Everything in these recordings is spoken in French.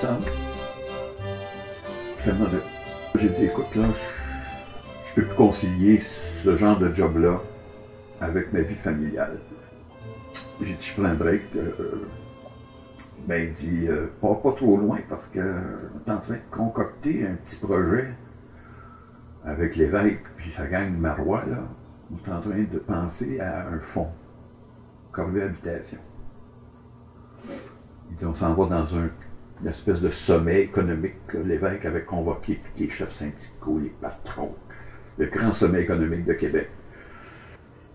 ça. J'ai dit, écoute, là, je peux plus concilier ce genre de job-là avec ma vie familiale. J'ai dit, je prends un break. Ben, il dit, pas trop loin parce que on est en train de concocter un petit projet avec l'évêque puis sa gang Marois, là. On est en train de penser à un fonds, Corvée Habitation. Il dit, on s'en va dans une espèce de sommet économique que l'évêque avait convoqué, puis les chefs syndicaux, les patrons, le grand sommet économique de Québec.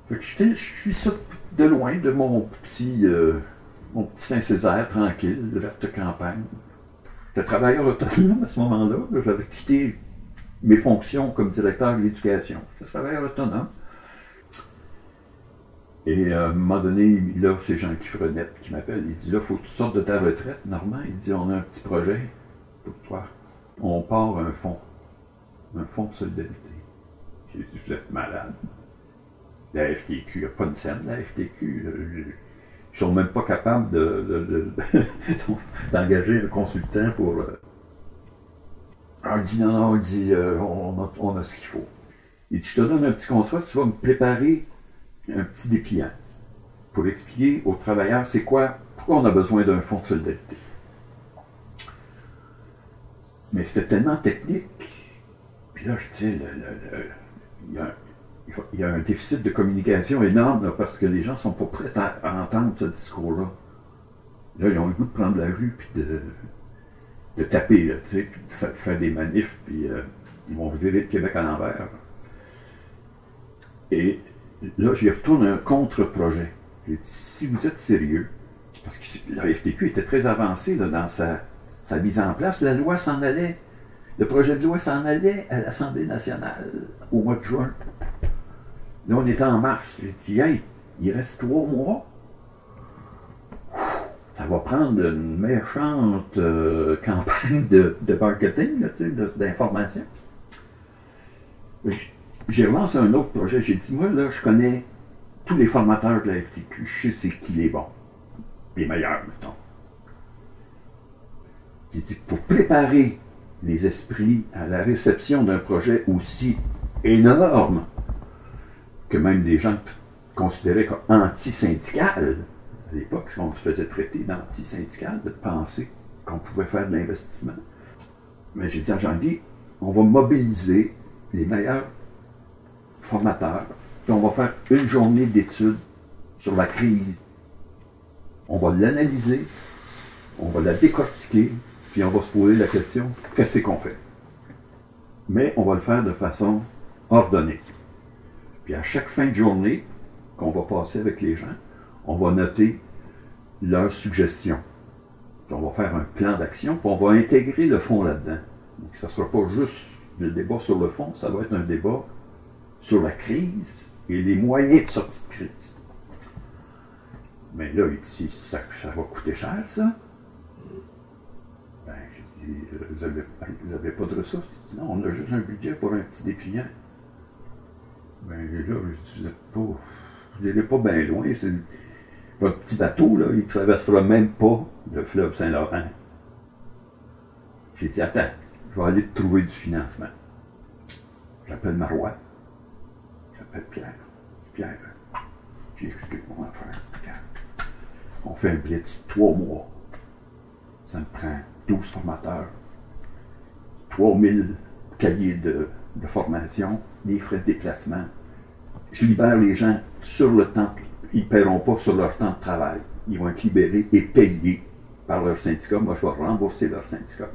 Fait que je suis ça de loin, de mon petit Saint-Césaire, tranquille, de verte campagne. J'étais travailleur autonome à ce moment-là. J'avais quitté mes fonctions comme directeur de l'éducation. J'étais travailleur autonome. Et à un moment donné, là, c'est Jean-Guy Frenette qui m'appelle. Il dit, là, il faut que tu sortes de ta retraite, Normand. Il dit, on a un petit projet pour toi. On part un fonds de solidarité. J'ai dit, vous êtes malade. La FTQ, il n'y a pas une scène, la FTQ. Ils ne sont même pas capables d'engager un consultant pour... Alors, il dit, non, il dit, on a ce qu'il faut. Il dit, je te donne un petit contrat, tu vas me préparer un petit dépliant pour expliquer aux travailleurs c'est quoi, pourquoi on a besoin d'un fonds de solidarité. Mais c'était tellement technique. Puis là, je dis, il y a un déficit de communication énorme là, parce que les gens ne sont pas prêts à entendre ce discours-là. Là, ils ont le goût de prendre la rue puis de taper, là, tu sais, puis de faire des manifs, puis ils vont virer le Québec à l'envers. Et là, j'y retourne un contre-projet. J'ai dit, si vous êtes sérieux, parce que la FTQ était très avancée là, dans sa mise en place, la loi s'en allait, le projet de loi s'en allait à l'Assemblée nationale au mois de juin. Là, on était en mars. J'ai dit, hey, il reste 3 mois. Ça va prendre une méchante campagne de marketing, d'information. J'ai relancé un autre projet. J'ai dit, moi, là, je connais tous les formateurs de la FTQ. Je sais c'est qui les bons. Les meilleurs, mettons. J'ai dit, pour préparer les esprits à la réception d'un projet aussi énorme que même des gens considéraient comme anti-syndical, à l'époque, on se faisait traiter d'anti-syndical, de penser qu'on pouvait faire de l'investissement. Mais j'ai dit à Jean-Guy, on va mobiliser les meilleurs formateurs, puis on va faire une journée d'études sur la crise. On va l'analyser, on va la décortiquer, puis on va se poser la question, qu'est-ce qu'on fait? Mais on va le faire de façon ordonnée. Puis à chaque fin de journée qu'on va passer avec les gens, on va noter leurs suggestions. Puis on va faire un plan d'action, puis on va intégrer le fond là-dedans. Donc ça ne sera pas juste le débat sur le fond, ça va être un débat sur la crise et les moyens de sortie de crise. Mais là, il dit, ça va coûter cher, ça? Ben, j'ai dit, vous n'avez pas de ressources? Non, on a juste un budget pour un petit dépliant. Ben là, vous n'irez pas bien loin. Votre petit bateau, là, il ne traversera même pas le fleuve Saint-Laurent. J'ai dit, attends, je vais aller te trouver du financement. J'appelle Marois. J'appelle Pierre. Pierre, j'explique mon affaire. Pierre. On fait un blitz 3 mois. Ça me prend 12 formateurs, 3000 cahiers de formation, des frais de déplacement. Je libère les gens sur le temps. Ils ne paieront pas sur leur temps de travail. Ils vont être libérés et payés par leur syndicat. Moi, je vais rembourser leur syndicat.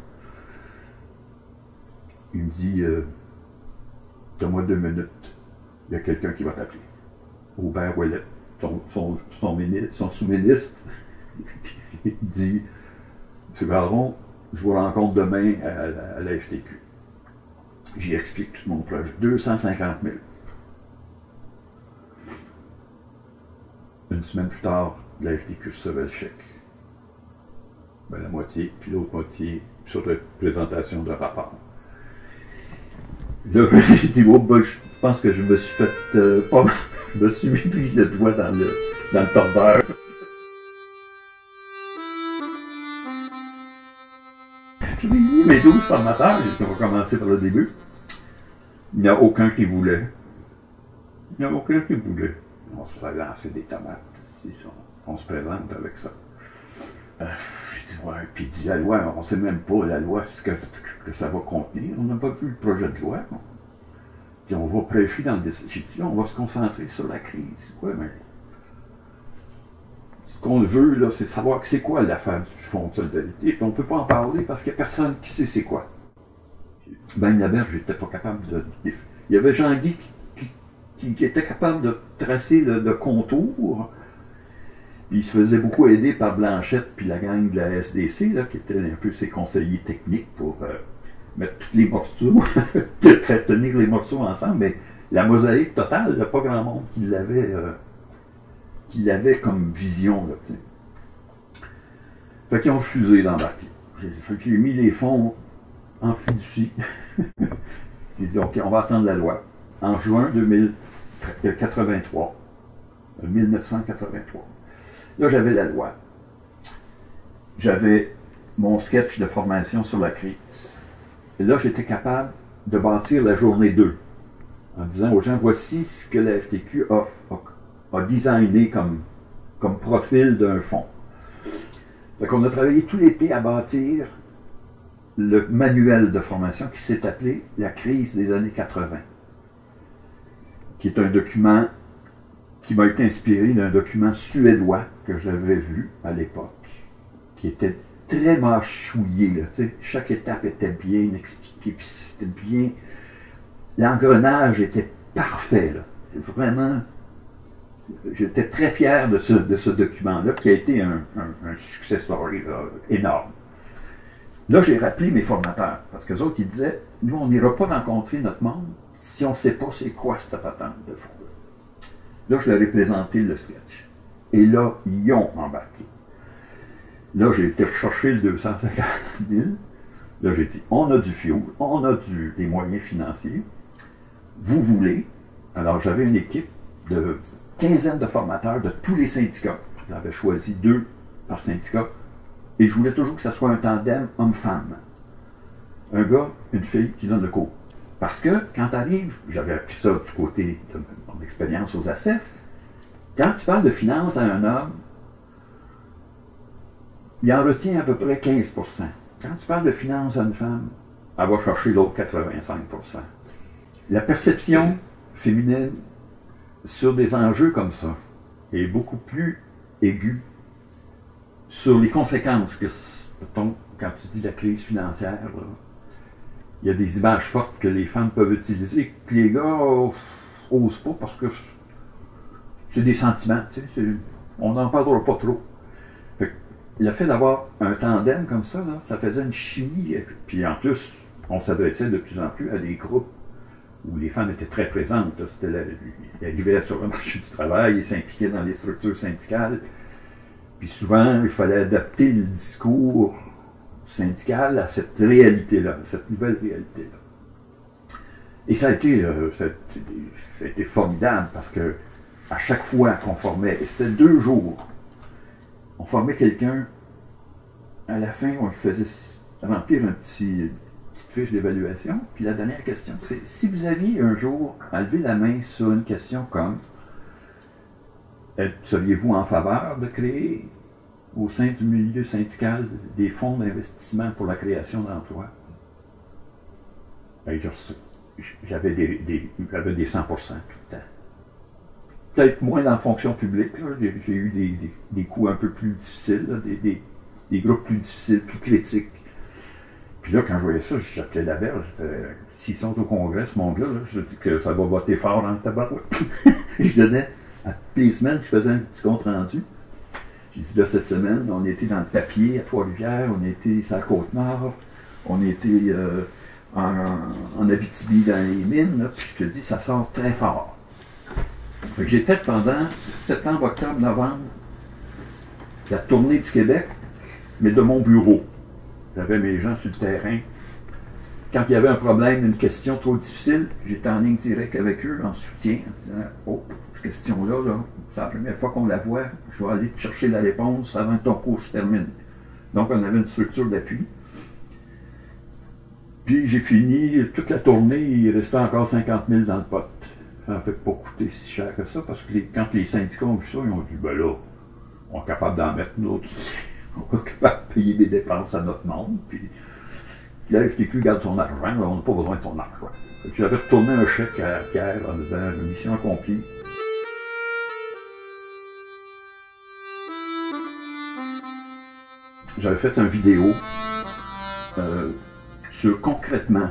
Il me dit, donne-moi 2 minutes. Il y a quelqu'un qui va t'appeler. Aubert Ouellet, son sous-ministre, il dit, M. Garon, je vous rencontre demain à la FTQ. J'y explique tout mon projet. 250 000. Une semaine plus tard, la FTQ recevait le chèque. Ben, la moitié, puis l'autre moitié sur la présentation de rapport. Là, j'ai dit, oh, ben, je pense que je me suis fait je me suis mis le doigt dans le tordeur. J'ai mis mes 12 formateurs, j'ai dit, on va commencer par le début. Il n'y a aucun qui voulait. Il n'y a aucun qui voulait. On se fait lancer des tomates. On se présente avec ça. Je dis, ouais, puis il dit, la loi, on ne sait même pas la loi, ce que ça va contenir. On n'a pas vu le projet de loi. Puis on va prêcher dans le... J'ai dit, on va se concentrer sur la crise. Ouais, mais... Ce qu'on veut, là, c'est savoir c'est quoi l'affaire du fonds de solidarité. Puis on ne peut pas en parler parce qu'il n'y a personne qui sait c'est quoi. Ben Laberge, j'étais pas capable de... Il y avait Jean-Guy qui était capable de tracer de contours. Puis il se faisait beaucoup aider par Blanchette puis la gang de la SDC, là, qui étaient un peu ses conseillers techniques pour mettre tous les morceaux, faire tenir les morceaux ensemble. Mais la mosaïque totale, il n'y a pas grand monde qui l'avait comme vision. Là, t'sais. Fait qu'ils ont refusé d'embarquer. Fait que j'ai mis les fonds en fiducie. J'ai dit, OK, on va attendre la loi. En juin 1983. Là, j'avais la loi. J'avais mon sketch de formation sur la crise. Et là, j'étais capable de bâtir la journée 2 en disant aux gens, voici ce que la FTQ a designé comme profil d'un fonds. Donc, on a travaillé tout l'été à bâtir le manuel de formation qui s'est appelé « La crise des années 80 », qui est un document qui m'a été inspiré d'un document suédois que j'avais vu à l'époque, qui était très mâchouillé. Là, chaque étape était bien expliquée, puis c'était bien... L'engrenage était parfait. Là. C'est vraiment... J'étais très fier de ce document-là, qui a été un success story là, énorme. Là, j'ai rappelé mes formateurs, parce qu'eux autres, ils disaient, nous, on n'ira pas rencontrer notre monde si on ne sait pas c'est quoi cette patente de fond. Là, je leur ai présenté le sketch. Et là, ils ont embarqué. Là, j'ai été chercher le 250 000. Là, j'ai dit, on a du fuel, on a des moyens financiers. Vous voulez. Alors, j'avais une équipe de quinzaine de formateurs de tous les syndicats. J'avais choisi 2 par syndicat. Et je voulais toujours que ce soit un tandem homme-femme. Un gars, une fille qui donne le cours. Parce que, quand tu arrives, j'avais appris ça du côté de mon expérience aux ACEF, quand tu parles de finances à un homme, il en retient à peu près 15%. Quand tu parles de finances à une femme, elle va chercher l'autre 85%. La perception féminine sur des enjeux comme ça est beaucoup plus aiguë sur les conséquences que, quand tu dis la crise financière, là, il y a des images fortes que les femmes peuvent utiliser, que les gars n'osent pas parce que c'est des sentiments. Tu sais, on n'en parlera pas trop. Fait que le fait d'avoir un tandem comme ça, là, ça faisait une chimie. Puis en plus, on s'adressait de plus en plus à des groupes où les femmes étaient très présentes. Elles arrivaient sur le marché du travail, elles s'impliquaient dans les structures syndicales. Puis souvent, il fallait adapter le discours syndical à cette réalité-là, cette nouvelle réalité-là. Et ça a été formidable parce que à chaque fois qu'on formait, et c'était 2 jours, on formait quelqu'un, à la fin, on lui faisait remplir petite fiche d'évaluation, puis la dernière question, c'est si vous aviez un jour à lever la main sur une question comme seriez-vous en faveur de créer au sein du milieu syndical des fonds d'investissement pour la création d'emplois? Ben, j'avais des 100% tout le temps. Peut-être moins dans la fonction publique. Là. J'ai eu des coups un peu plus difficiles, là, des groupes plus difficiles, plus critiques. Puis là, quand je voyais ça, j'appelais Laberge. S'ils sont au Congrès, ce monde-là, là, je dis que ça va voter fort dans le tabarouette. Je donnais, à toutes les semaines, je faisais un petit compte rendu. J'ai dit là, cette semaine, on était dans le papier à Trois-Rivières, on était sur la Côte-Nord, on était en Abitibi dans les mines, là, puis je te dis, ça sort très fort. Fait que j'ai fait pendant septembre, octobre, novembre la tournée du Québec, mais de mon bureau. J'avais mes gens sur le terrain. Quand il y avait un problème, une question trop difficile, j'étais en ligne directe avec eux, en soutien, en disant « Oh, cette question-là, là, c'est la première fois qu'on la voit, je vais aller te chercher la réponse avant que ton cours se termine. » Donc, on avait une structure d'appui. Puis j'ai fini toute la tournée, il restait encore 50 000 dans le pot. Ça n'a fait pas coûter si cher que ça, parce que quand les syndicats ont vu ça, ils ont dit, ben là, on est capable d'en mettre une autre. On est capable de payer des dépenses à notre monde. Puis la FTQ garde son argent, là, on n'a pas besoin de ton argent. J'avais retourné un chèque à Pierre en disant, mission accomplie. J'avais fait une vidéo sur concrètement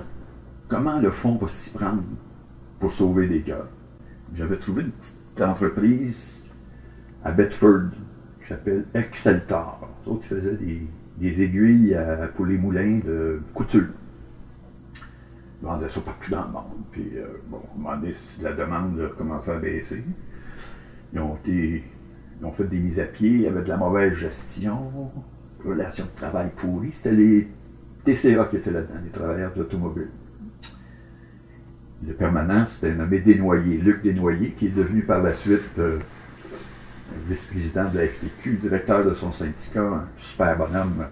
comment le fonds va s'y prendre pour sauver des cœurs. J'avais trouvé une petite entreprise à Bedford qui s'appelle Exceltar. Les autres faisaient des aiguilles pour les moulins de couture. Ils vendaient ça partout dans le monde. Puis, bon, à un moment donné, la demande a commencé à baisser. Ils ont fait des mises à pied, il y avait de la mauvaise gestion, relations de travail pourries. C'était les TCA qui étaient là-dedans, les travailleurs d'automobile. Le permanent, c'était nommé Desnoyers, Luc Desnoyers, qui est devenu par la suite vice-président de la FTQ, directeur de son syndicat, un super bonhomme.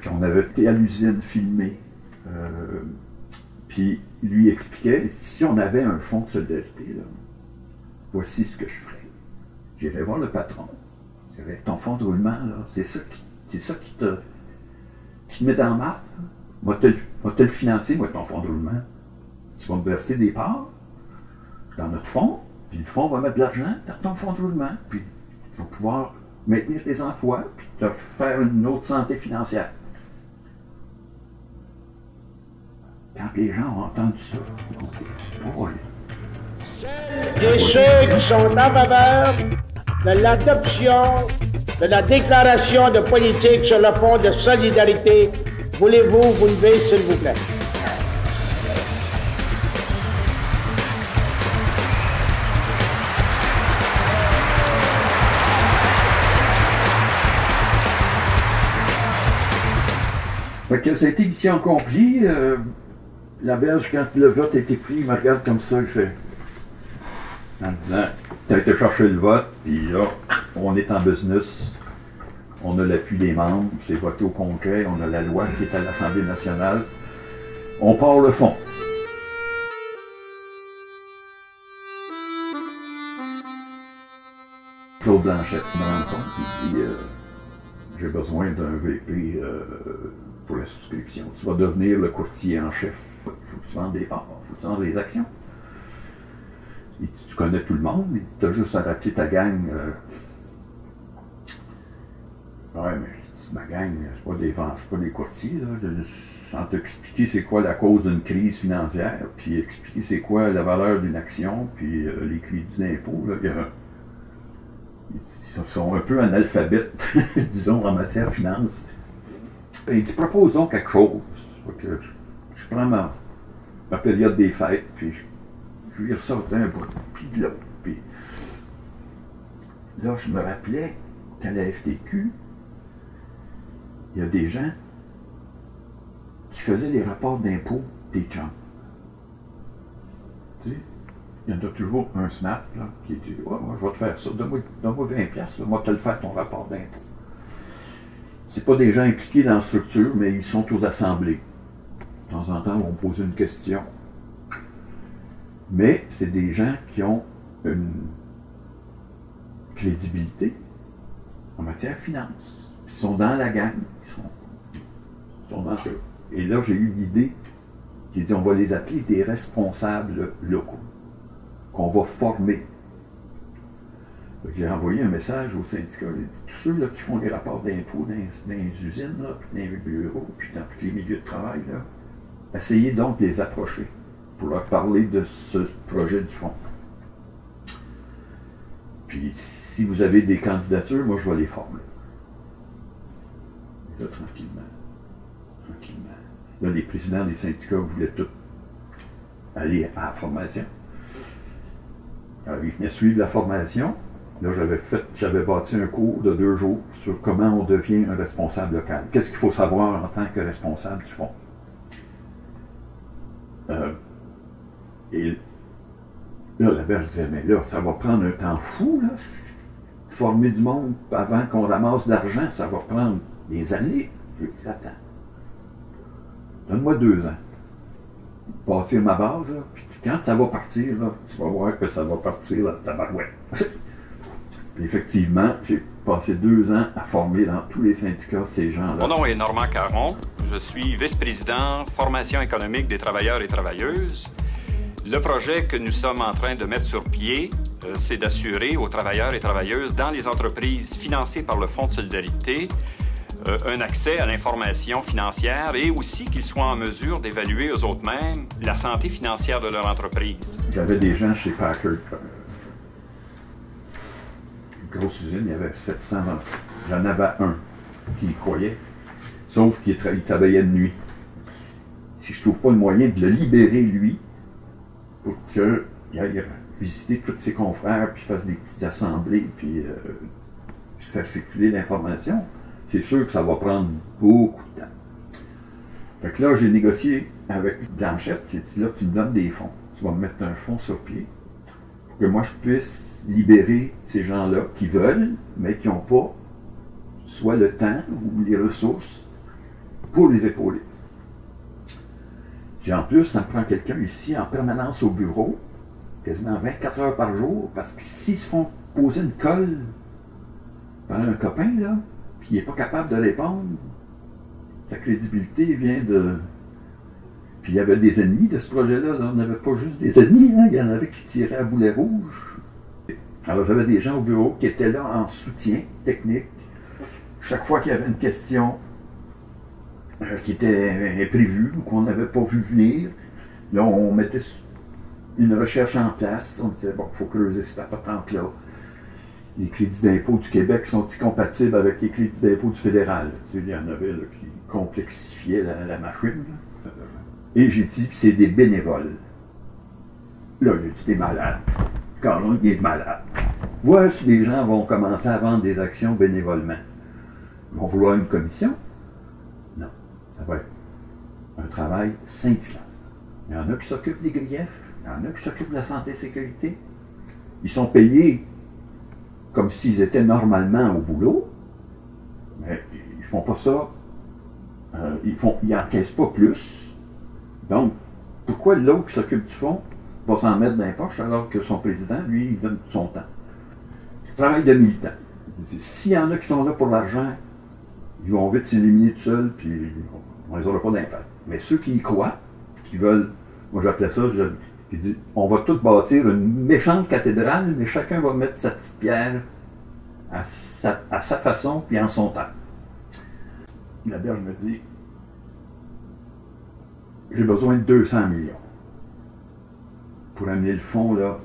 On avait été à l'usine filmé. Puis lui expliquait, si on avait un fonds de solidarité, là, voici ce que je ferais. J'irais voir le patron. Je dirais, ton fonds de roulement, là, c'est ça qui te met dans la marque. Moi, te le financer, moi, ton fonds de roulement. Tu vas me verser des parts dans notre fonds, puis le fonds va mettre de l'argent dans ton fonds de roulement, puis tu vas pouvoir maintenir tes emplois, puis te faire une autre santé financière. Quand les gens ont entendu ça, ils ont dit, oh, celles et ceux qui sont en faveur de l'adoption de la déclaration de politique sur le fonds de solidarité, voulez-vous vous lever, s'il vous plaît? Fait que ça a été mission accomplie. La Belge, quand le vote a été pris, il me regarde comme ça, il fait, en disant, t'as été chercher le vote, puis là, on est en business, on a l'appui des membres, c'est voté au Congrès, on a la loi qui est à l'Assemblée nationale, on part le fond. Claude Blanchette me rend compte, il dit, j'ai besoin d'un VP pour la souscription. Tu vas devenir le courtier en chef. Il faut que tu vendes des parts, il faut que tu vendes des actions. Et tu connais tout le monde, tu as juste à rappeler ta gang. Ouais, mais ma gang, c'est pas des courtiers. Là. Sans t'expliquer c'est quoi la cause d'une crise financière, puis expliquer c'est quoi la valeur d'une action, puis les crédits d'impôt. Ils sont un peu analphabètes, disons, en matière de finance. Et il propose donc quelque chose. Que je prends ma période des fêtes, puis je lui ressors d'un bout, puis de l'autre. Puis là, je me rappelais qu'à la FTQ, il y a des gens qui faisaient les rapports d'impôts des chums. Tu sais, il y en a toujours un snap là, qui dit ouais, moi je vais te faire ça, donne-moi 20$, moi te le faire ton rapport d'impôt. C'est pas des gens impliqués dans la structure, mais ils sont aux assemblées. De temps en temps, on pose une question. Mais c'est des gens qui ont une crédibilité en matière de finance. Ils sont dans la gang. Ils sont dans eux. Et là, j'ai eu l'idée qui dit on va les appeler des responsables locaux, qu'on va former. J'ai envoyé un message au syndicat. Tous ceux là, qui font les rapports d'impôts dans les usines, là, puis dans les bureaux, puis dans tous les milieux de travail, là, essayez donc de les approcher pour leur parler de ce projet du fonds. Puis, si vous avez des candidatures, moi, je vais les former. Et là, tranquillement. Là, les présidents des syndicats voulaient tous aller à la formation. Alors, ils venaient suivre la formation. Là, j'avais bâti un cours de 2 jours sur comment on devient un responsable local. Qu'est-ce qu'il faut savoir en tant que responsable du fonds? Et là, la berge disait, mais là, ça va prendre un temps fou, là. Former du monde avant qu'on ramasse de l'argent, ça va prendre des années. Je lui ai dit, attends. Donne-moi 2 ans. bâtir ma base, là, puis quand ça va partir, là, tu vas voir que ça va partir là, tabarouette. Puis effectivement, j'ai passé 2 ans à former dans tous les syndicats ces gens-là. Mon nom est Normand Caron. Je suis vice-président formation économique des travailleurs et travailleuses. Le projet que nous sommes en train de mettre sur pied, c'est d'assurer aux travailleurs et travailleuses dans les entreprises financées par le Fonds de solidarité un accès à l'information financière et aussi qu'ils soient en mesure d'évaluer eux-mêmes la santé financière de leur entreprise. J'avais des gens chez Packard, une grosse usine, il y avait 700 employés. J'en avais un qui y croyait, sauf qu'il travaillait de nuit. Si je trouve pas le moyen de le libérer, lui, pour qu'il aille visiter tous ses confrères, puis fasse des petites assemblées, puis faire circuler l'information, c'est sûr que ça va prendre beaucoup de temps. Fait que là, j'ai négocié avec Blanchette, j'ai dit là, tu me donnes des fonds. Tu vas me mettre un fonds sur pied pour que moi je puisse libérer ces gens-là qui veulent, mais qui n'ont pas soit le temps ou les ressources pour les épauler. Puis en plus, ça me prend quelqu'un ici en permanence au bureau, quasiment 24 heures par jour, parce que s'ils se font poser une colle par un copain, là, puis il n'est pas capable de répondre, sa crédibilité vient de... Puis il y avait des ennemis de ce projet-là, là. On n'avait pas juste des ennemis, hein. Il y en avait qui tiraient à boulet rouge. Alors j'avais des gens au bureau qui étaient là en soutien technique. Chaque fois qu'il y avait une question qui était imprévue ou qu'on n'avait pas vu venir, là on mettait une recherche en place. On disait, bon, il faut creuser cette patente-là. Les crédits d'impôt du Québec sont-ils compatibles avec les crédits d'impôt du fédéral? Tu sais, il y en avait là, qui complexifiaient la machine. Là. Et j'ai dit, c'est des bénévoles. Là, il a dit, t'es malade. Carlon, il est malade. Voilà si les gens vont commencer à vendre des actions bénévolement. Ils vont vouloir une commission? Non. Ça va être un travail syndical. Il y en a qui s'occupent des griefs, il y en a qui s'occupent de la santé et sécurité. Ils sont payés comme s'ils étaient normalement au boulot, mais ils ne font pas ça. Ils n'encaissent pas plus. Donc, pourquoi l'autre qui s'occupe du fonds va s'en mettre dans les poches alors que son président, lui, il donne son temps? Travail de militant. S'il y en a qui sont là pour l'argent, ils vont vite s'éliminer tout seuls, puis on les aura pas d'impact. Mais ceux qui y croient, qui veulent, moi j'appelais ça, je dis, on va tous bâtir une méchante cathédrale, mais chacun va mettre sa petite pierre à sa façon, puis en son temps. La berge me dit, j'ai besoin de 200 millions pour amener le fonds, là.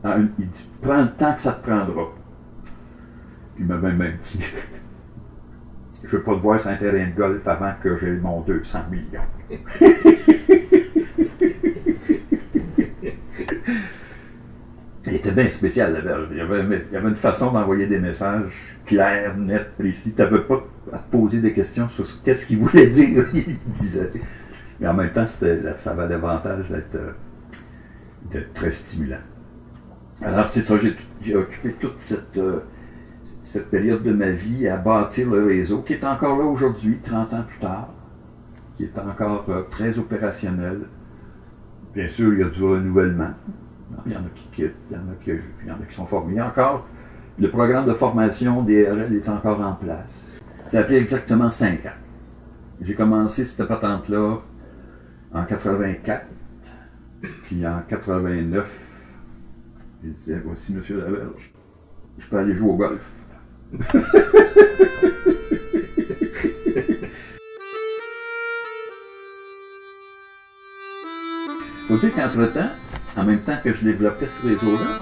Il dit, prends le temps que ça te prendra. Puis il m'a même dit, je ne veux pas te voir sur un terrain de golf avant que j'ai mon 200 millions. Il était bien spécial, la berge. Il y avait une façon d'envoyer des messages clairs, nets, précis. Tu n'avais pas à te poser des questions sur qu'est-ce qu'il voulait dire, il disait. Mais en même temps, ça avait l'avantage d'être très stimulant. Alors, c'est ça, j'ai occupé toute cette période de ma vie à bâtir le réseau, qui est encore là aujourd'hui, 30 ans plus tard, qui est encore très opérationnel. Bien sûr, il y a du renouvellement. Il y en a qui quittent, il y en a qui sont formés. Il y a encore, le programme de formation DRL est encore en place. Ça a pris exactement 5 ans. J'ai commencé cette patente-là en 84, puis en 89, je disais, voici Monsieur Laberge, je peux aller jouer au golf. Faut dire qu'entre-temps, en même temps que je développais ce réseau-là,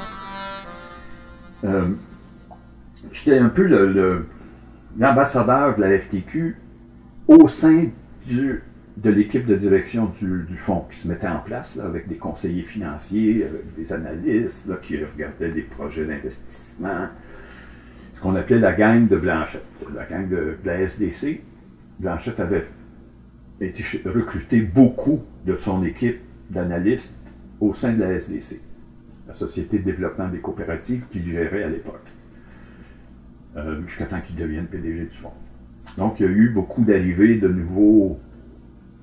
j'étais un peu l'ambassadeur de la FTQ au sein de l'équipe de direction du fonds qui se mettait en place là, avec des conseillers financiers, avec des analystes là, qui regardaient des projets d'investissement. Ce qu'on appelait la gang de Blanchette, la gang de la SDC. Blanchette avait été recruté beaucoup de son équipe d'analystes au sein de la SDC, la Société de développement des coopératives qu'il gérait à l'époque, jusqu'à temps qu'il devienne PDG du fonds. Donc, il y a eu beaucoup d'arrivées de nouveaux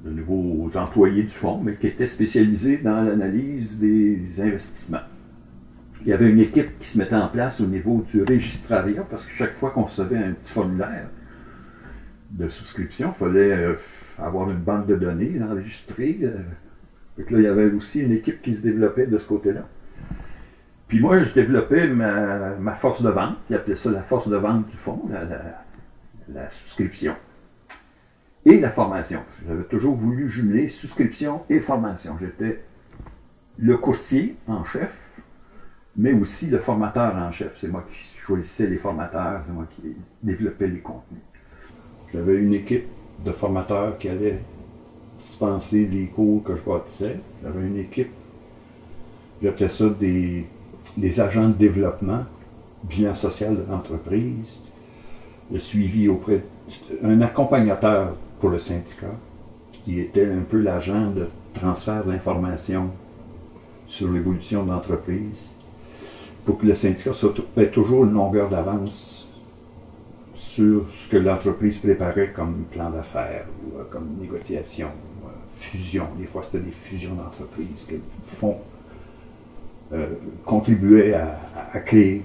de nouveaux employés du fonds, mais qui étaient spécialisés dans l'analyse des investissements. Il y avait une équipe qui se mettait en place au niveau du registrariat, parce que chaque fois qu'on recevait un petit formulaire de souscription, il fallait avoir une banque de données enregistrée. Donc là, il y avait aussi une équipe qui se développait de ce côté-là. Puis moi, je développais ma force de vente. Ils appelaient ça la force de vente du fonds, la souscription. Et la formation. J'avais toujours voulu jumeler souscription et formation. J'étais le courtier en chef, mais aussi le formateur en chef. C'est moi qui choisissais les formateurs, c'est moi qui développais les contenus. J'avais une équipe de formateurs qui allait dispenser les cours que je bâtissais. J'avais une équipe, j'appelais ça des agents de développement, bilan social de l'entreprise, le suivi auprès d'un accompagnateur pour le syndicat, qui était un peu l'agent de transfert d'informations sur l'évolution de l'entreprise, pour que le syndicat ait toujours une longueur d'avance sur ce que l'entreprise préparait comme plan d'affaires ou comme négociation, fusion. Des fois, c'était des fusions d'entreprises que le fonds contribuait à créer.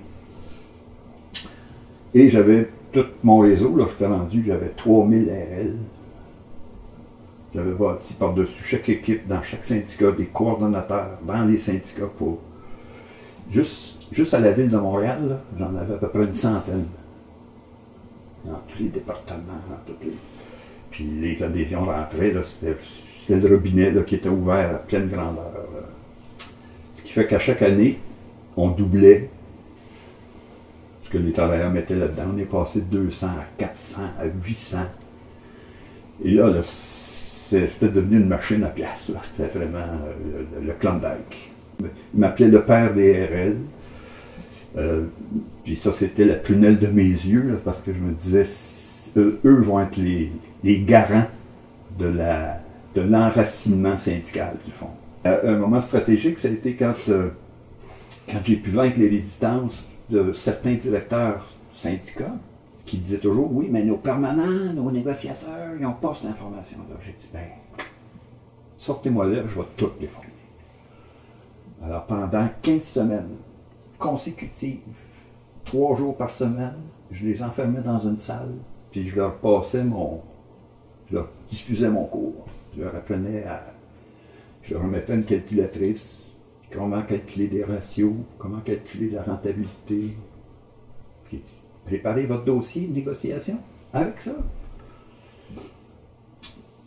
Et j'avais tout mon réseau, là, je t'ai rendu, j'avais 3000 RL. J'avais bâti par-dessus chaque équipe, dans chaque syndicat, des coordonnateurs dans les syndicats pour. Juste à la ville de Montréal, j'en avais à peu près une centaine. Dans tous les départements, dans toutes les. Puis les adhésions rentraient, là, c'était le robinet là, qui était ouvert à pleine grandeur. Là. Ce qui fait qu'à chaque année, on doublait ce que les travailleurs mettaient là-dedans. On est passé de 200 à 400 à 800. Et là c'était devenu une machine à pièces. C'était vraiment le Klondike. Il m'appelait le père des RL. Puis ça, c'était la prunelle de mes yeux, là, parce que je me disais, eux vont être les garants de l'enracinement syndical du fonds. Un moment stratégique, ça a été quand j'ai pu vaincre les résistances de certains directeurs syndicats qui disaient toujours, oui, mais nos permanents, nos négociateurs, ils n'ont pas cette information-là. J'ai dit, ben, sortez-moi là, je vais toutes les former. Alors, pendant 15 semaines consécutives, 3 jours par semaine, je les enfermais dans une salle, puis je leur diffusais mon cours. Je leur apprenais je leur remettais une calculatrice, comment calculer des ratios, comment calculer la rentabilité. Puis, préparez votre dossier de négociation avec ça.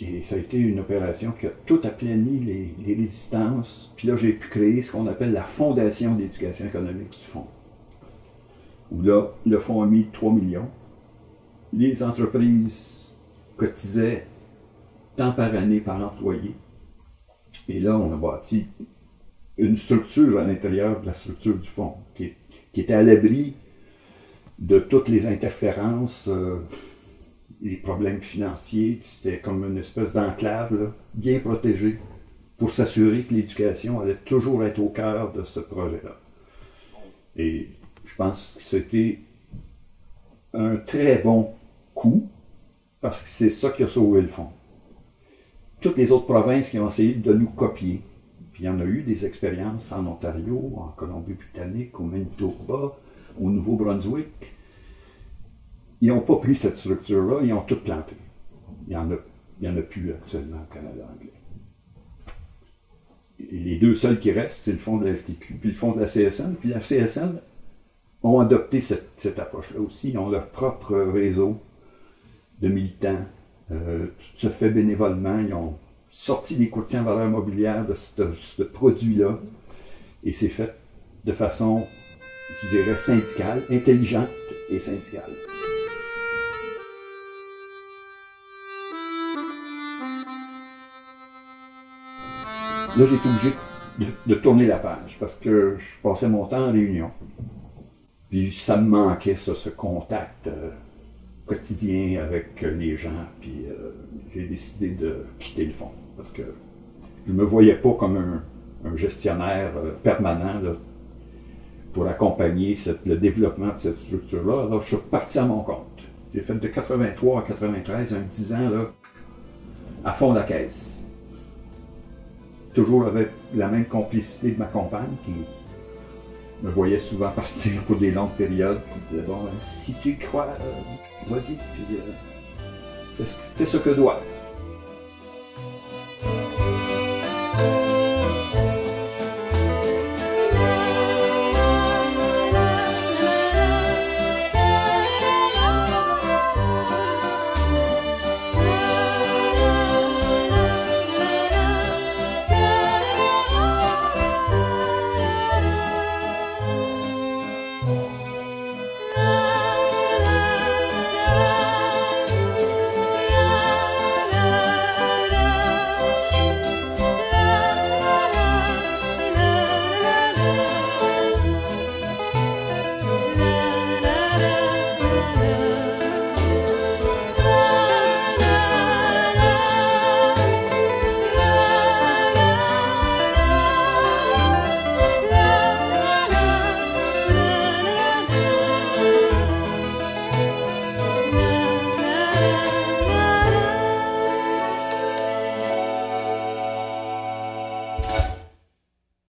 Et ça a été une opération qui a tout aplani les résistances. Puis là, j'ai pu créer ce qu'on appelle la Fondation d'éducation économique du fonds. Où là, le fonds a mis 3 millions. Les entreprises cotisaient tant par année par employé. Et là, on a bâti une structure à l'intérieur de la structure du fonds qui était à l'abri de toutes les interférences, les problèmes financiers. C'était comme une espèce d'enclave, là, bien protégée, pour s'assurer que l'éducation allait toujours être au cœur de ce projet-là. Et je pense que c'était un très bon coup, parce que c'est ça qui a sauvé le fonds. Toutes les autres provinces qui ont essayé de nous copier, puis il y en a eu des expériences en Ontario, en Colombie-Britannique, au Manitoba, au Nouveau-Brunswick. Ils n'ont pas pris cette structure-là, ils ont tout planté. Il y en a plus actuellement au Canada anglais. Et les deux seuls qui restent, c'est le fonds de la FTQ, puis le fonds de la CSN. Puis la CSN ont adopté cette approche-là aussi. Ils ont leur propre réseau de militants. Tout se fait bénévolement. Ils ont sorti des courtiers en valeur mobilière de ce produit-là. Et c'est fait de façon, je dirais, syndicale, intelligente et syndicale. Là, j'ai été obligé de tourner la page parce que je passais mon temps en réunion. Puis ça me manquait, ça, ce contact quotidien avec les gens. Puis j'ai décidé de quitter le fonds parce que je ne me voyais pas comme un gestionnaire permanent là, pour accompagner le développement de cette structure-là. Alors, je suis reparti à mon compte. J'ai fait de 83 à 93, un 10 ans, là, à fond la caisse. Toujours avec la même complicité de ma compagne qui me voyait souvent partir pour des longues périodes. Qui disait, bon, si tu y crois, vas-y, puis fais ce que dois.